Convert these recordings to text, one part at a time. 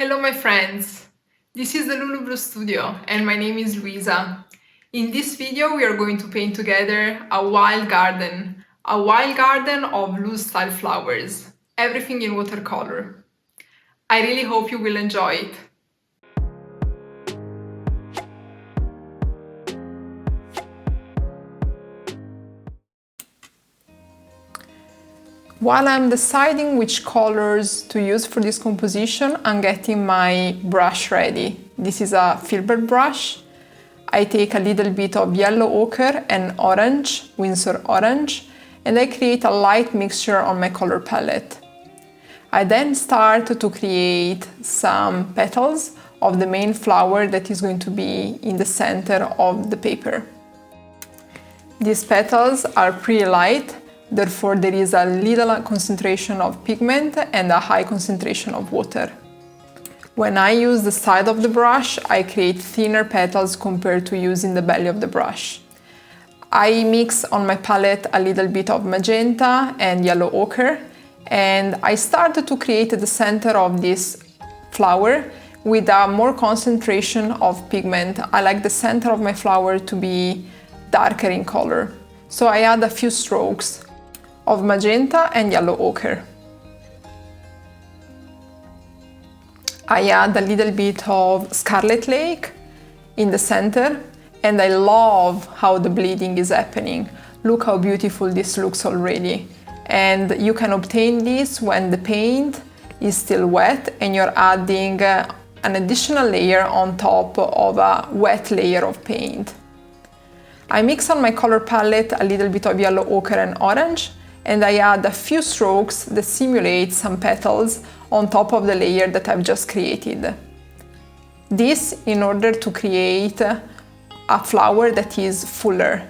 Hello my friends, this is the Lulu Blue Studio and my name is Luisa. In this video we are going to paint together a wild garden of loose style flowers, everything in watercolor. I really hope you will enjoy it. While I'm deciding which colors to use for this composition, I'm getting my brush ready. This is a filbert brush. I take a little bit of yellow ochre and orange, Winsor orange, and I create a light mixture on my color palette. I then start to create some petals of the main flower that is going to be in the center of the paper. These petals are pretty light, therefore there is a little concentration of pigment and a high concentration of water. When I use the side of the brush, I create thinner petals compared to using the belly of the brush. I mix on my palette a little bit of magenta and yellow ochre, and I started to create the center of this flower with a more concentration of pigment. I like the center of my flower to be darker in color. So I add a few strokes of magenta and yellow ochre. I add a little bit of scarlet lake in the center, and I love how the bleeding is happening. Look how beautiful this looks already. And you can obtain this when the paint is still wet and you're adding an additional layer on top of a wet layer of paint. I mix on my color palette a little bit of yellow ochre and orange, and I add a few strokes that simulate some petals on top of the layer that I've just created. This in order to create a flower that is fuller.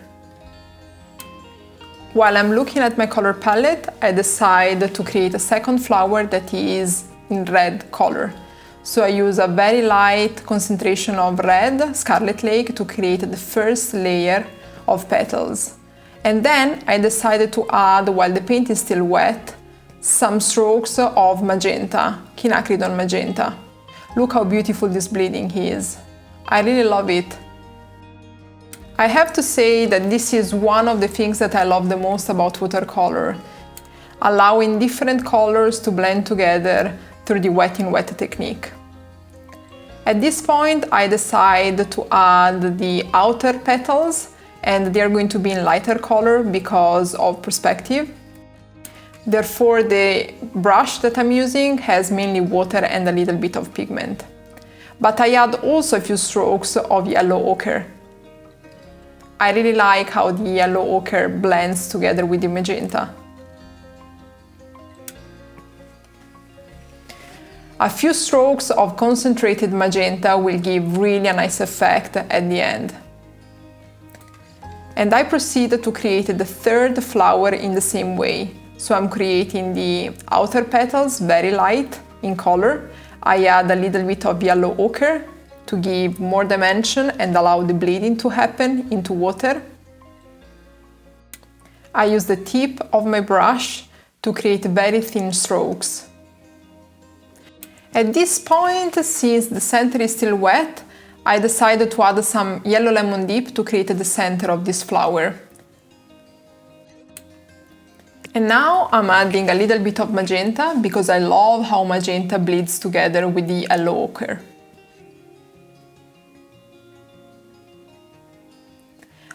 While I'm looking at my color palette, I decide to create a second flower that is in red color. So I use a very light concentration of red, scarlet lake, to create the first layer of petals. And then I decided to add, while the paint is still wet, some strokes of magenta, quinacridone magenta. Look how beautiful this bleeding is. I really love it. I have to say that this is one of the things that I love the most about watercolor, allowing different colors to blend together through the wet in wet technique. At this point, I decide to add the outer petals, and they are going to be in lighter color because of perspective. Therefore, the brush that I'm using has mainly water and a little bit of pigment. But I add also a few strokes of yellow ochre. I really like how the yellow ochre blends together with the magenta. A few strokes of concentrated magenta will give really a nice effect at the end. And I proceed to create the third flower in the same way. So I'm creating the outer petals very light in color. I add a little bit of yellow ochre to give more dimension and allow the bleeding to happen into water. I use the tip of my brush to create very thin strokes. At this point, since the center is still wet, I decided to add some yellow lemon dip to create the center of this flower. And now I'm adding a little bit of magenta because I love how magenta bleeds together with the yellow ochre.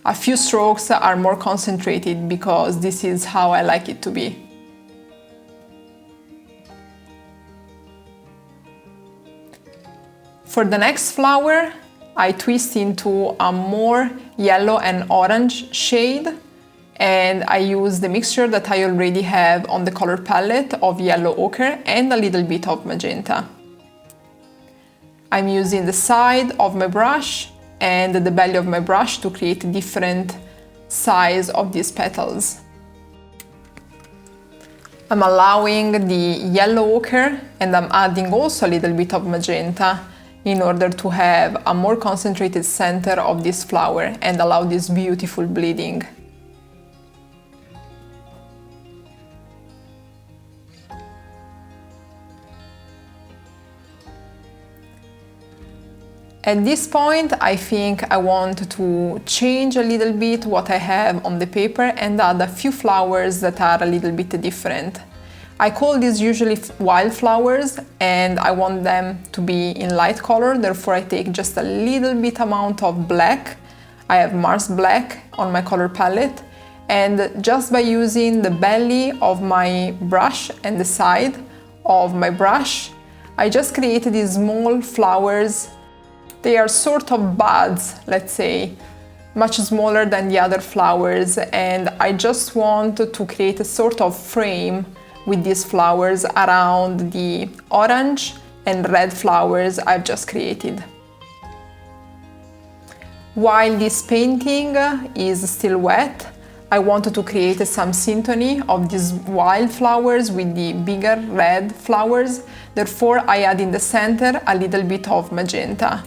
A few strokes are more concentrated because this is how I like it to be. For the next flower, I twist into a more yellow and orange shade, and I use the mixture that I already have on the color palette of yellow ochre and a little bit of magenta. I'm using the side of my brush and the belly of my brush to create different size of these petals. I'm allowing the yellow ochre, and I'm adding also a little bit of magenta in order to have a more concentrated center of this flower and allow this beautiful bleeding. At this point, I think I want to change a little bit what I have on the paper and add a few flowers that are a little bit different. I call these usually wildflowers, and I want them to be in light color, therefore I take just a little bit amount of black. I have Mars Black on my color palette, and just by using the belly of my brush and the side of my brush, I just created these small flowers. They are sort of buds, let's say, much smaller than the other flowers, and I just want to create a sort of frame with these flowers around the orange and red flowers I've just created. While this painting is still wet, I wanted to create some symphony of these wildflowers with the bigger red flowers, therefore I add in the center a little bit of magenta.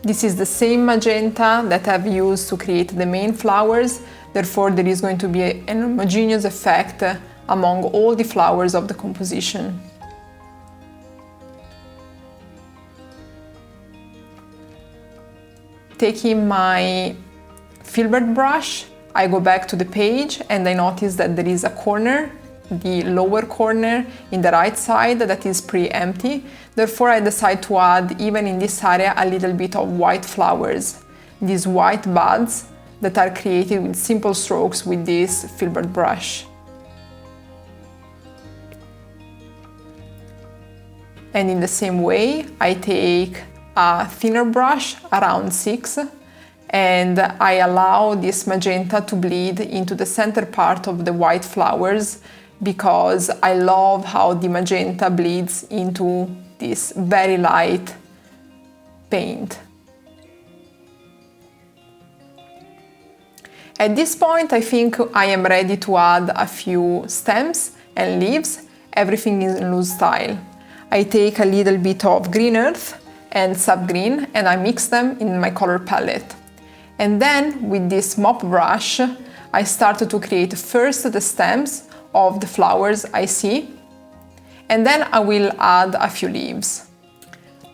This is the same magenta that I've used to create the main flowers, therefore there is going to be an homogeneous effect among all the flowers of the composition. Taking my filbert brush, I go back to the page and I notice that there is a corner, the lower corner in the right side, that is pretty empty. Therefore I decide to add, even in this area, a little bit of white flowers, these white buds that are created with simple strokes with this filbert brush. And in the same way, I take a thinner brush, around 6, and I allow this magenta to bleed into the center part of the white flowers, because I love how the magenta bleeds into this very light paint. At this point, I think I am ready to add a few stems and leaves, everything in loose style. I take a little bit of green earth and sub-green and I mix them in my color palette. And then with this mop brush, I started to create first the stems of the flowers I see, and then I will add a few leaves.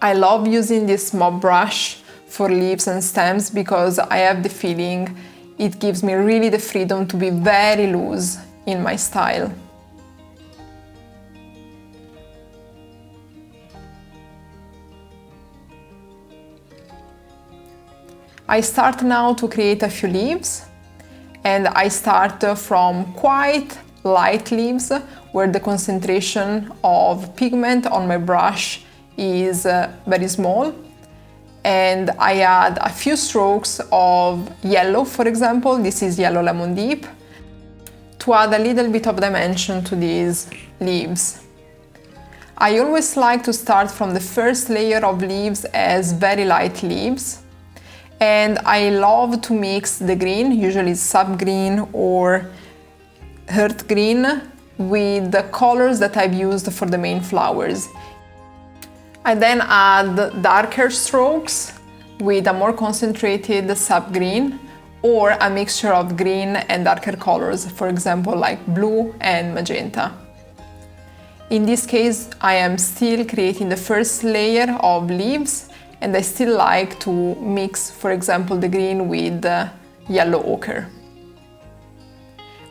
I love using this mop brush for leaves and stems because I have the feeling it gives me really the freedom to be very loose in my style. I start now to create a few leaves, and I start from quite light leaves where the concentration of pigment on my brush is very small, and I add a few strokes of yellow, for example, this is yellow lemon deep, to add a little bit of dimension to these leaves. I always like to start from the first layer of leaves as very light leaves, and I love to mix the green, usually sub-green or earth green, with the colors that I've used for the main flowers. I then add darker strokes with a more concentrated sub-green or a mixture of green and darker colors, for example like blue and magenta. In this case, I am still creating the first layer of leaves, and I still like to mix, for example, the green with yellow ochre.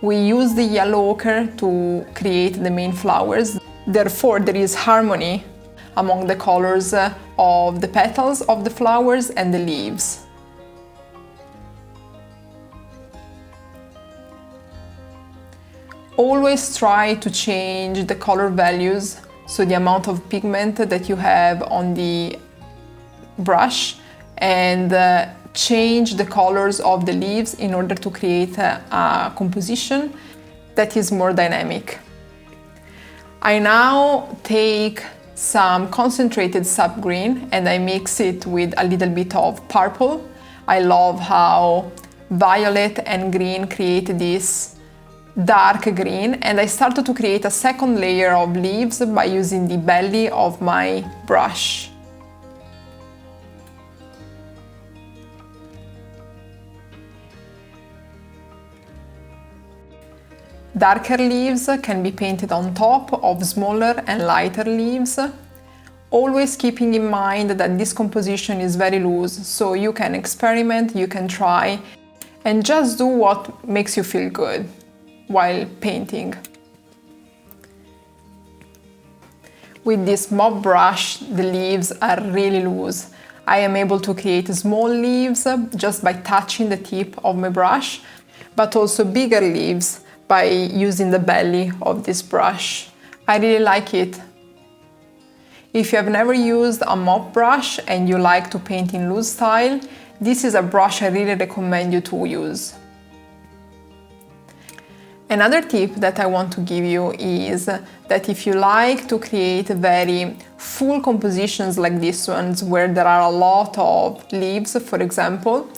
We use the yellow ochre to create the main flowers, therefore there is harmony among the colors of the petals of the flowers and the leaves. Always try to change the color values, so the amount of pigment that you have on the brush, and change the colors of the leaves in order to create a composition that is more dynamic. I now take some concentrated sub-green and I mix it with a little bit of purple. I love how violet and green create this dark green, and I started to create a second layer of leaves by using the belly of my brush. Darker leaves can be painted on top of smaller and lighter leaves, always keeping in mind that this composition is very loose, so you can experiment, you can try, and just do what makes you feel good while painting. With this mop brush, the leaves are really loose. I am able to create small leaves just by touching the tip of my brush, but also bigger leaves by using the belly of this brush. I really like it. If you have never used a mop brush and you like to paint in loose style, this is a brush I really recommend you to use. Another tip that I want to give you is that if you like to create very full compositions like these ones, where there are a lot of leaves, for example,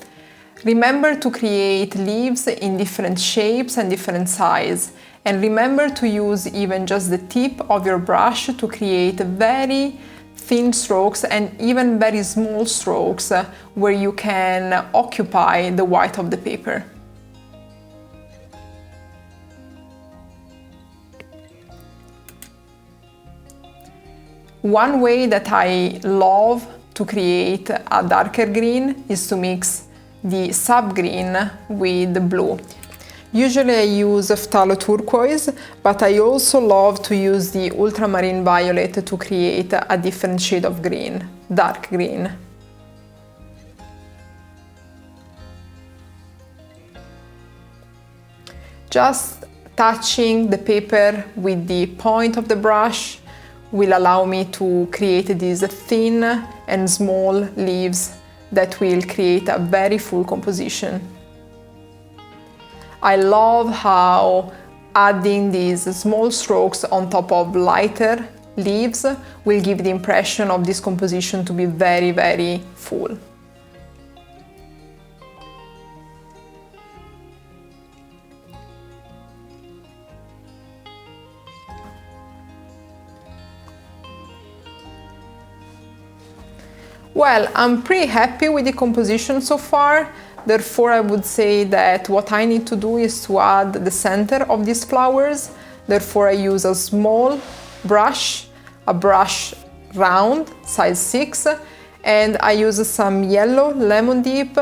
remember to create leaves in different shapes and different sizes. And remember to use even just the tip of your brush to create very thin strokes and even very small strokes where you can occupy the white of the paper. One way that I love to create a darker green is to mix the sub-green with the blue. Usually I use phthalo turquoise, but I also love to use the ultramarine violet to create a different shade of green, dark green. Just touching the paper with the point of the brush will allow me to create these thin and small leaves that will create a very full composition. I love how adding these small strokes on top of lighter leaves will give the impression of this composition to be very, very full. Well, I'm pretty happy with the composition so far. Therefore, I would say that what I need to do is to add the center of these flowers. Therefore, I use a small brush, a brush round, size 6, and I use some yellow lemon dip,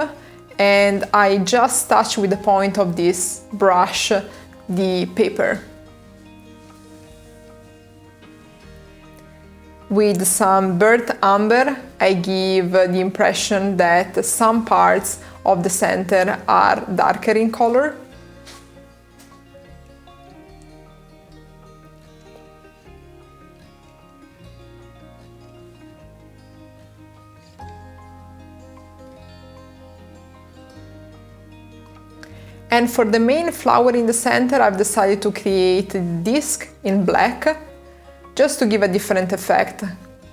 and I just touch with the point of this brush the paper. With some burnt umber, I give the impression that some parts of the center are darker in color. And for the main flower in the center, I've decided to create a disc in black, just to give a different effect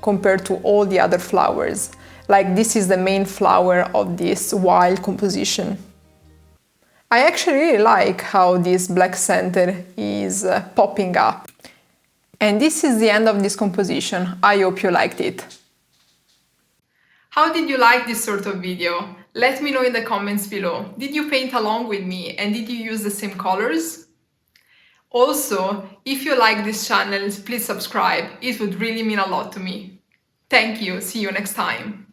compared to all the other flowers. Like this is the main flower of this wild composition. I actually really like how this black center is popping up. And this is the end of this composition. I hope you liked it. How did you like this sort of video? Let me know in the comments below. Did you paint along with me and did you use the same colors? Also, if you like this channel, please subscribe. It would really mean a lot to me. Thank you. See you next time.